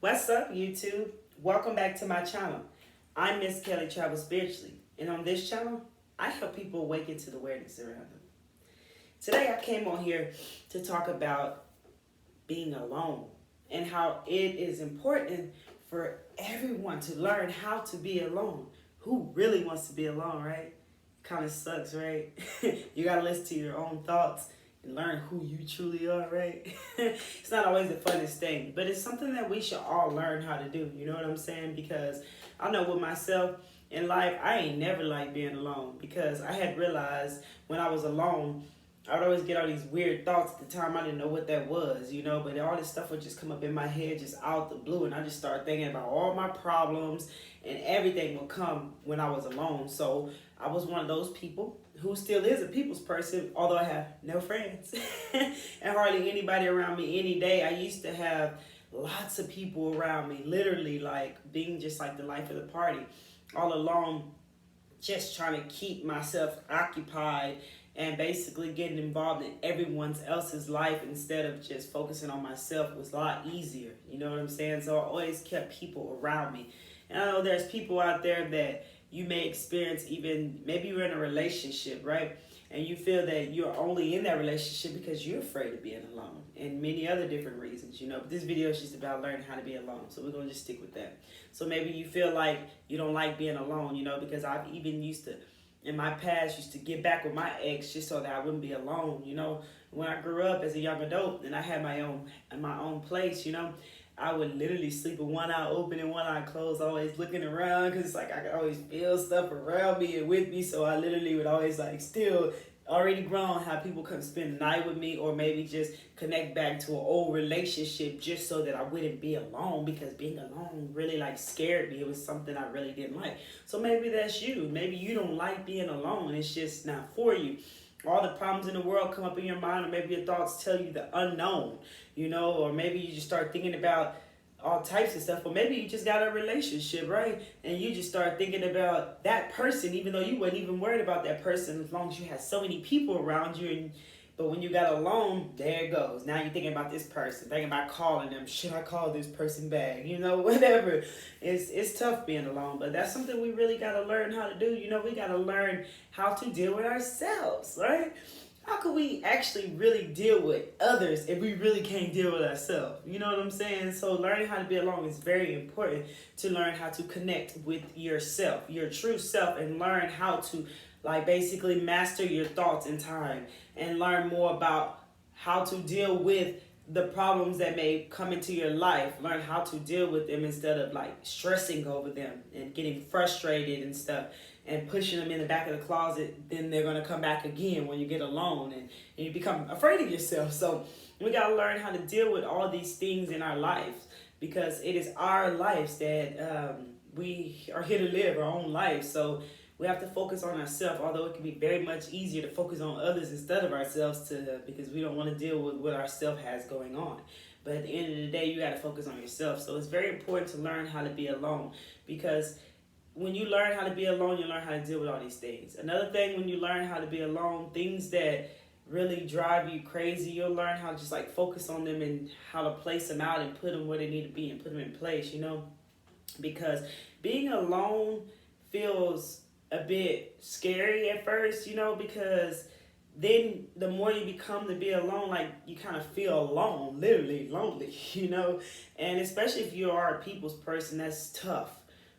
What's up, YouTube? Welcome back to my channel. I'm Miss Kelly Travel Spiritually, and on this channel, I help people awaken to the awareness around them. Today, I came on here to talk about being alone and how it is important for everyone to learn how to be alone. Who really wants to be alone, right? Kind of sucks, right? You gotta listen to your own thoughts and learn who you truly are, right? It's not always the funnest thing, but it's something that we should all learn how to do. You know what I'm saying? Because I know with myself in life, I ain't never liked being alone because I had realized when I was alone, I would always get all these weird thoughts at the time. I didn't know what that was, but all this stuff would just come up in my head just out the blue. And I just started thinking about all my problems and everything would come when I was alone. So I was one of those people who still is a people's person, although I have no friends and hardly anybody around me any day. I used to have lots of people around me, literally like being just like the life of the party, all alone, just trying to keep myself occupied and basically getting involved in everyone else's life instead of just focusing on myself was a lot easier. You know what I'm saying? So I always kept people around me. And I know there's people out there that you may experience, even maybe you're in a relationship, right? And you feel that you're only in that relationship because you're afraid of being alone and many other different reasons, But this video is just about learning how to be alone. So we're going to just stick with that. So maybe you feel like you don't like being alone, because I've even used to, in my past, used to get back with my ex just so that I wouldn't be alone, When I grew up as a young adult and I had my own place, I would literally sleep with one eye open and one eye closed, always looking around because it's like I could always feel stuff around me and with me. So I literally would always still already grown have people come spend the night with me or maybe just connect back to an old relationship just so that I wouldn't be alone because being alone really scared me. It was something I really didn't like. So maybe that's you. Maybe you don't like being alone. It's just not for you. All the problems in the world come up in your mind, or maybe your thoughts tell you the unknown, or maybe you just start thinking about all types of stuff, or maybe you just got a relationship, right? And you just start thinking about that person, even though you wasn't even worried about that person as long as you had so many people around you. But when you got alone, there it goes. Now you're thinking about this person, thinking about calling them. Should I call this person back? Whatever. It's tough being alone, but that's something we really got to learn how to do. We got to learn how to deal with ourselves, right? How can we actually really deal with others if we really can't deal with ourselves? You know what I'm saying? So learning how to be alone is very important to learn how to connect with yourself, your true self, and learn how to basically master your thoughts in time and learn more about how to deal with the problems that may come into your life. Learn how to deal with them instead of stressing over them and getting frustrated and stuff and pushing them in the back of the closet. Then they're going to come back again when you get alone and you become afraid of yourself. So we got to learn how to deal with all these things in our lives because it is our lives that we are here to live our own life. So we have to focus on ourselves, although it can be very much easier to focus on others instead of ourselves because we don't want to deal with what ourselves has going on. But at the end of the day, you got to focus on yourself. So it's very important to learn how to be alone because when you learn how to be alone, you learn how to deal with all these things. Another thing, when you learn how to be alone, things that really drive you crazy, you'll learn how to just focus on them and how to place them out and put them where they need to be and put them in place, because being alone feels a bit scary at first, because then the more you become to be alone, you kind of feel alone, literally lonely, and especially if you are a people's person, that's tough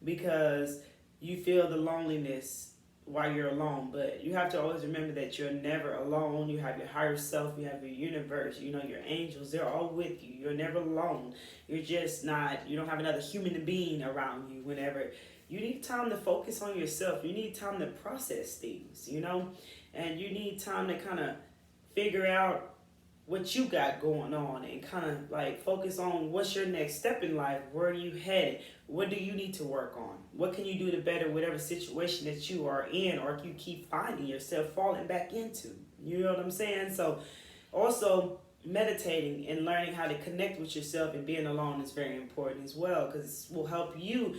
because you feel the loneliness while you're alone. But you have to always remember that you're never alone. You have your higher self, you have your universe, your angels, they're all with you. You're never alone. You're just not, you don't have another human being around you whenever. You need time to focus on yourself. You need time to process things, and you need time to kind of figure out what you got going on and kind of focus on what's your next step in life. Where are you headed? What do you need to work on? What can you do to better whatever situation that you are in or you keep finding yourself falling back into? You know what I'm saying? So also meditating and learning how to connect with yourself and being alone is very important as well because it will help you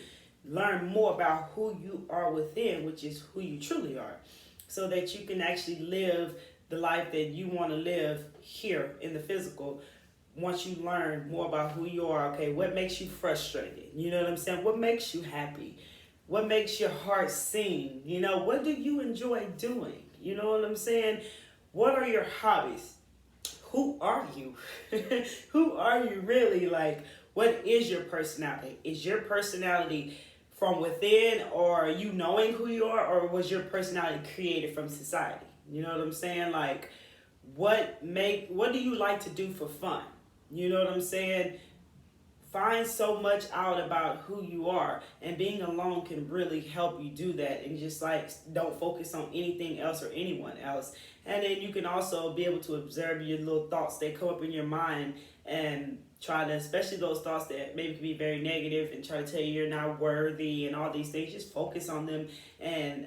learn more about who you are within, which is who you truly are, so that you can actually live the life that you want to live here in the physical once you learn more about who you are, okay, what makes you frustrated? You know what I'm saying? What makes you happy? What makes your heart sing? You know, what do you enjoy doing? You know what I'm saying? What are your hobbies? Who are you? Who are you really? Like, what is your personality? Is your personality from within, or are you knowing who you are, or was your personality created from society? You know what I'm saying? Like, what do you like to do for fun? You know what I'm saying? Find so much out about who you are, and being alone can really help you do that, and just like don't focus on anything else or anyone else. And then you can also be able to observe your little thoughts that come up in your mind, and try to, especially those thoughts that maybe can be very negative and try to tell you you're not worthy and all these things, just focus on them, and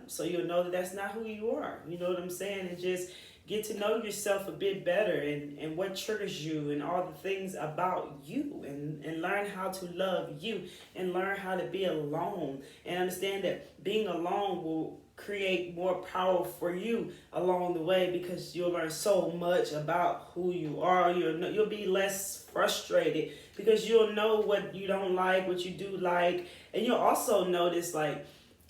so you'll know that that's not who you are. You know what I'm saying? And just get to know yourself a bit better, and what triggers you and all the things about you, and learn how to love you, and learn how to be alone, and understand that being alone will create more power for you along the way, because you'll learn so much about who you are. You'll be less frustrated because you'll know what you don't like, what you do like, and you'll also notice, like,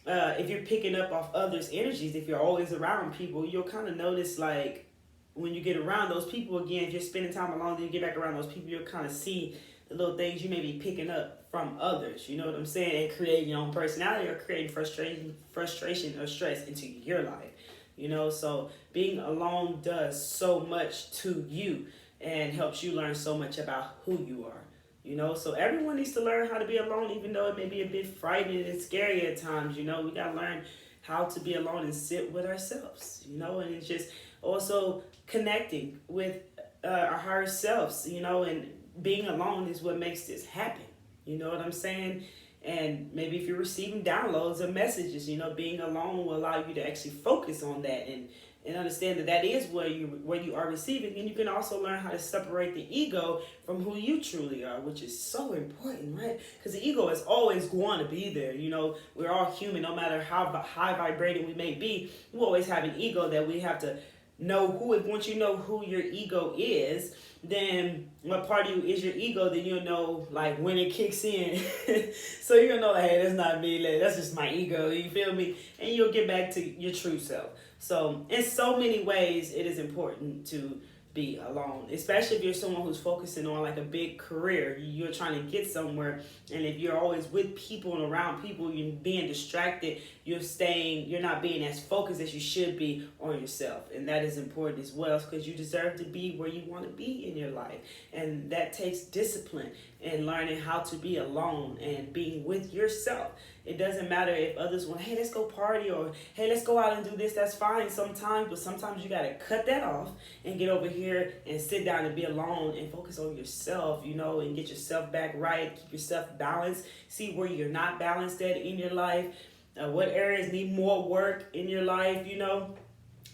if you're picking up off others' energies, if you're always around people, you'll kind of notice, like, when you get around those people again, if you're spending time alone, then you get back around those people, you'll kind of see the little things you may be picking up from others. You know what I'm saying? And creating your own personality, or creating frustration or stress into your life. You know, so being alone does so much to you and helps you learn so much about who you are. You know, so everyone needs to learn how to be alone, even though it may be a bit frightening and scary at times. You know, we got to learn how to be alone and sit with ourselves, you know, and it's just also connecting with our higher selves, you know, and being alone is what makes this happen. You know what I'm saying? And maybe if you're receiving downloads or messages, you know, being alone will allow you to actually focus on that, and understand that that is where you are receiving. And you can also learn how to separate the ego from who you truly are, which is so important, right? Because the ego is always going to be there. You know, we're all human. No matter how high vibrating we may be, we always have an ego that we have to know who. Once you know who your ego is, then what part of you is your ego, then you'll know, like, when it kicks in. So you'll know, like, hey, that's not me, like, that's just my ego, you feel me? And you'll get back to your true self. So in so many ways, it is important to be alone, especially if you're someone who's focusing on, like, a big career. You're trying to get somewhere, and if you're always with people and around people, you're being distracted, you're not being as focused as you should be on yourself. And that is important as well, because you deserve to be where you want to be in your life, and that takes discipline and learning how to be alone and being with yourself. It doesn't matter if others want, hey, let's go party, or hey, let's go out and do this. That's fine sometimes, but sometimes you got to cut that off and get over here and sit down and be alone and focus on yourself, you know, and get yourself back right, keep yourself balanced, see where you're not balanced at in your life, what areas need more work in your life, you know.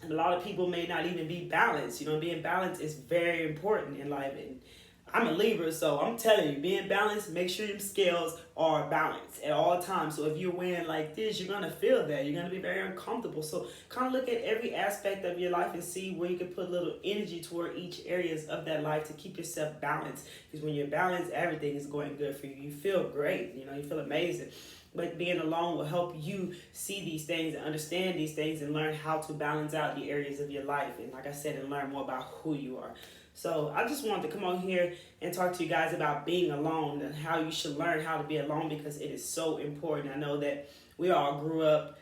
And a lot of people may not even be balanced. You know, being balanced is very important in life. And I'm a Libra, so I'm telling you, being balanced, make sure your scales are balanced at all times. So if you're wearing like this, you're going to feel that. You're going to be very uncomfortable. So kind of look at every aspect of your life and see where you can put a little energy toward each areas of that life to keep yourself balanced. Because when you're balanced, everything is going good for you. You feel great. You know, you feel amazing. But being alone will help you see these things and understand these things and learn how to balance out the areas of your life. And like I said, and learn more about who you are. So I just wanted to come on here and talk to you guys about being alone and how you should learn how to be alone, because it is so important. I know that we all grew up,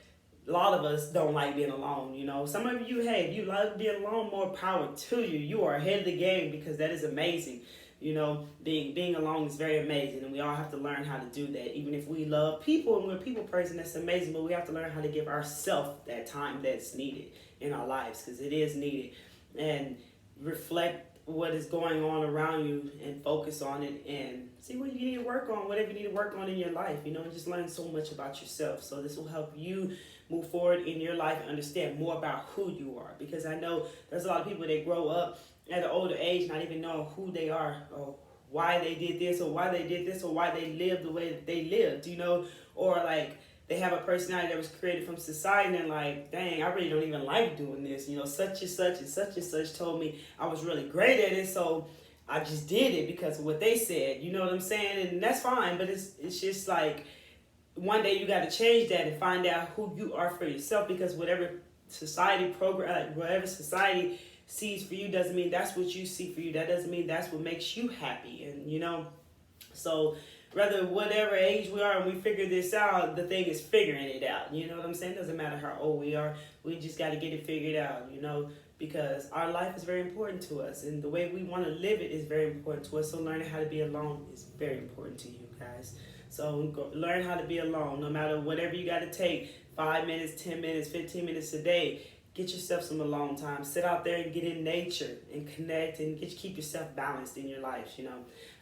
a lot of us don't like being alone, you know. Some of you, hey, if you love being alone, more power to you. You are ahead of the game, because that is amazing. You know, being alone is very amazing, and we all have to learn how to do that. Even if we love people and we're a people person, that's amazing, but we have to learn how to give ourselves that time that's needed in our lives, because it is needed. And reflect what is going on around you and focus on it and see what you need to work on, whatever you need to work on in your life, you know, and just learn so much about yourself. So this will help you move forward in your life and understand more about who you are, because I know there's a lot of people that grow up at an older age not even knowing who they are, or why they did this, or why they did this, or why they lived the way that they lived, you know, or like they have a personality that was created from society, and like, dang, I really don't even like doing this. You know, such and such and such and such told me I was really great at it, so I just did it because of what they said. You know what I'm saying? And that's fine, but it's just like one day you got to change that and find out who you are for yourself, because whatever society program, whatever society sees for you doesn't mean that's what you see for you. That doesn't mean that's what makes you happy. And so whether whatever age we are and we figure this out, the thing is figuring it out. You know what I'm saying? Doesn't matter how old we are. We just got to get it figured out, because our life is very important to us, and the way we want to live it is very important to us. So learning how to be alone is very important to you guys. So learn how to be alone, no matter whatever you got to take, 5 minutes, 10 minutes, 15 minutes a day. Get yourself some alone time. Sit out there and get in nature and connect and keep yourself balanced in your life,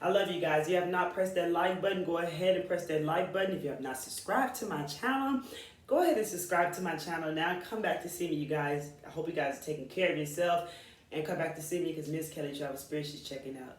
I love you guys. If you have not pressed that like button, go ahead and press that like button. If you have not subscribed to my channel, go ahead and subscribe to my channel now. Come back to see me, you guys. I hope you guys are taking care of yourself. And come back to see me because Miss Kelly Travel Spiritually is checking out.